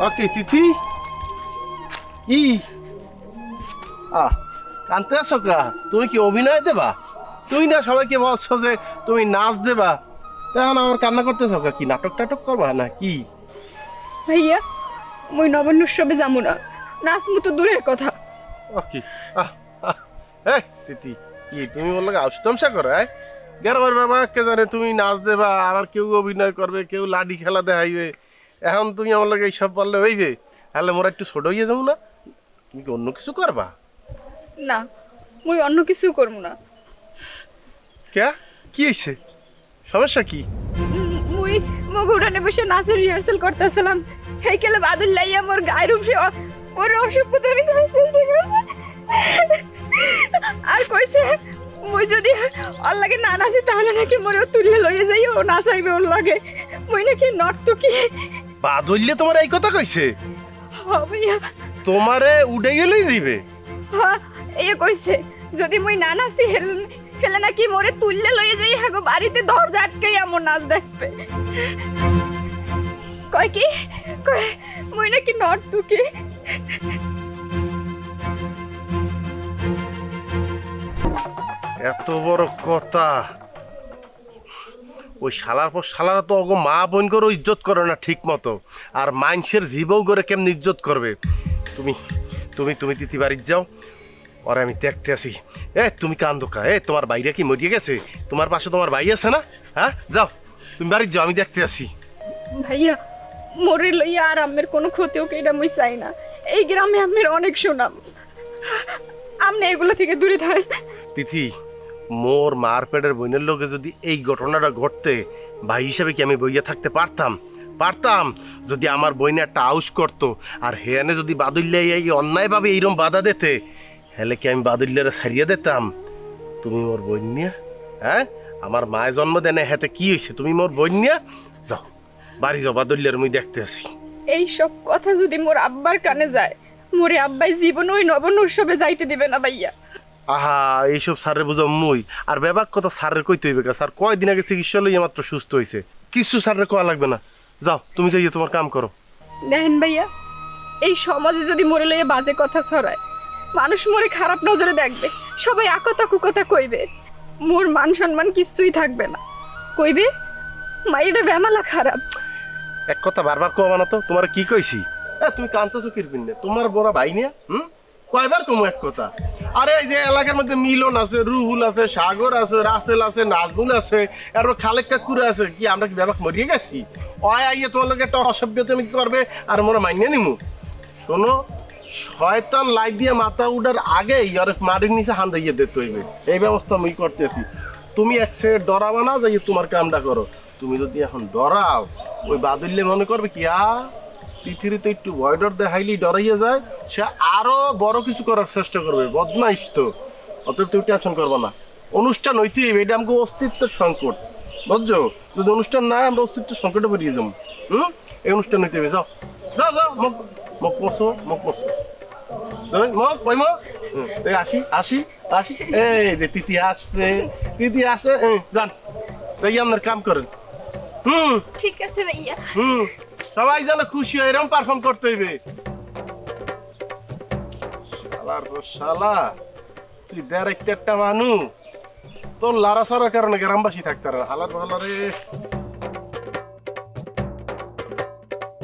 ওকে তিথি কি কানতে আসো কা? তুমি কি অভিনয় দেবা? তুই না সবাইকে বলছো যে তুমি নাচ দেবা, তখন আমার কান্না করতেছো কা? কি নাটক টাটক করবা না কি? ভাইয়া মুই নবান্ন উৎসবে যাবো না, নাচমু তো দূরের কথা। ওকে তিথি কি তুমি বললো আউস তামসা করো? গ্রামের বাবা কে জানে তুমি নাচ দেবা, আবার কেউ অভিনয় করবে, কেউ লাডি খেলা দেখাইবে। এখন তুমি আমার লাগে এইসব বললে হইবে? তাহলে মোরা একটু ছোট হয়ে যাবো না? তুমি কি অন্য কিছু করবা? না, মুই অন্য কিছু করবো না। কে কি হয়েছে? সমস্যা কি? মুই মগ উঠানে বসে নাচের রিহার্সাল করতেছিলাম, এই কেলে বাদল লাইয়া মোর গায়ের উপরে ওর অসভ্য ধরে গেছে। আর কইছে মুই যদি ওর লাগে না নাচি তাহলে নাকি মোরে তুলে লইয়ে যাই, ও নাচাইবে ওর লাগে। মুই নাকি নর্তকী। বাদল্য তোমার এই কথা কইছে? ভাইয়া তোমারে উঠে গেলেই দিবে? হ্যাঁ এই কইছে যদি মুই না নাচি হেলে নাকি মোরে তুললে লইয়ে যাই, হাগো বাড়িতে দরজা আটকাই আমার নাচ দেখবে। কয় কি কয় মুই নাকি নর্তকী। এত বড় কথা! ওই শালার পর শালারা তো অগো মা বোন করে ইজ্জত করে না ঠিক মতো, আর মানুষের জীবও করে কেমন ইজ্জত করবে? তুমি তুমি তুমি তিথি বাড়ির যাও, ওরে আমি দেখতে আসি। তুমি কান্দোকা, তোমার বাইরে কি মরিয়ে গেছে? তোমার পাশে তোমার ভাই আছে না? হ্যাঁ যাও তুমি বাড়ির যাও, আমি দেখতে আসি। ভাইয়া মোরে লইয়া আর আমের কোনো ক্ষতি হোক এটা মুই চাই না। এই গ্রামে আমের অনেক সুনাম, আপনি এগুলো থেকে দূরে থাকেন। তিথি, মোর মার পেটের বোনের লোকে যদি এই ঘটনাটা ঘটতে, ভাই হিসাবে কি আমি বইয়া থাকতে পারতাম? পারতাম? যদি আমার বইনে একটা আউস করতো আর হেয়ানে যদি বাদুল্যা এই অন্যায়ভাবে এইরকম বাধা দিতে, হেলে কি আমি বাদুল্যারে ছাড়িয়ে দিতাম? তুমি মোর বোন নিয়া, আমার মায়ের জন্ম দেয় না, হেতে কি হয়েছে? তুমি মোর বোন নিয়া যাও, বাড়ি যাও, বাদুল্যার মুই দেখতে আসি। এই সব কথা যদি মোর আব্বার কানে যায়, মোরে আব্বাই জীবন ওই নবান্ন উৎসবে যাইতে দিবে না ভাইয়া। আহা, এইসব স্যারের বুঝো মুই আর ব্যাপার কথা স্যারের কইতে হইবে কা? স্যার কয়দিন আগে চিকিৎসা লইয়া মাত্র সুস্থ হয়েছে, কিছু স্যারের কোয়া লাগবে না। যাও তুমি যাইয়ে তোমার কাম করো। দেখেন ভাইয়া, এই সমাজে যদি মোরে লইয়া বাজে কথা ছড়ায়, মানুষ মোরে খারাপ নজরে দেখবে, সবাই আকতা কুকতা কইবে, মোর মান সম্মান কিছুই থাকবে না। কইবে মাইটা বেমালা খারাপ। এক কথা বারবার কোয়া না তো, তোমার কি কইছি? তুমি কানতেছো কিরপিন না? তোমার বড় ভাই নিয়া কয়বার কমু এক কথা? আরে এই যে এলাকার মধ্যে মিলন আছে, রুহুল আছে, সাগর আছে, রাসেল আছে, নাজমুল আছে, আর খালেক কাকুরে আছে। কি আমরা কি ব্যাপার মরিয়ে গেছি? আইয়ে তোমার লোক একটা অসভ্যতা আমি করবে আর মোরা মাইনে নিমু? শোনো, শয়তান লাই দিয়ে মাথা উঠার আগেই আর মাটির নিচে হান্দাইয়ে দিতে হইবে, এই ব্যবস্থা আমি করতেছি। তুমি এক সেকেন্ড ডরাবা না, যাই তোমার কামটা করো। তুমি যদি এখন ডরাও, ওই বাদুল্যে মনে করবে কি পৃথিবীতে একটু ভয় ডর দেখাইলি ডরাইয়া যায়, সে আরো বড় কিছু করার চেষ্টা করবে। বদমাইশ তো, অতএব তুমি টেনশন করবো না। অনুষ্ঠান হইতে হইবে, এটা আমাকে অস্তিত্বের সংকট, বুঝছো? যদি অনুষ্ঠান না আমরা অস্তিত্ব সংকটে বেরিয়ে যাবো। এই অনুষ্ঠান হইতে হবে। যাও যাও যাও, মুখ মুখ পড়ছো, মুখ পড়ছো, মুখ কই মুখ। আসি আসি আসি, এই যে তিথি আসছে, তিথি আসে, যান তাই আপনার কাম করেন। ঠিক আছে ভাইয়া। সবাই যেন খুশি হয় এরকম পারফর্ম করতে হইবে। শালা তুই ডাইরেক্ট একটা মানুষ, তোর লারা সারার কারণে গ্রামবাসী থাকতে হালার ভালো রে।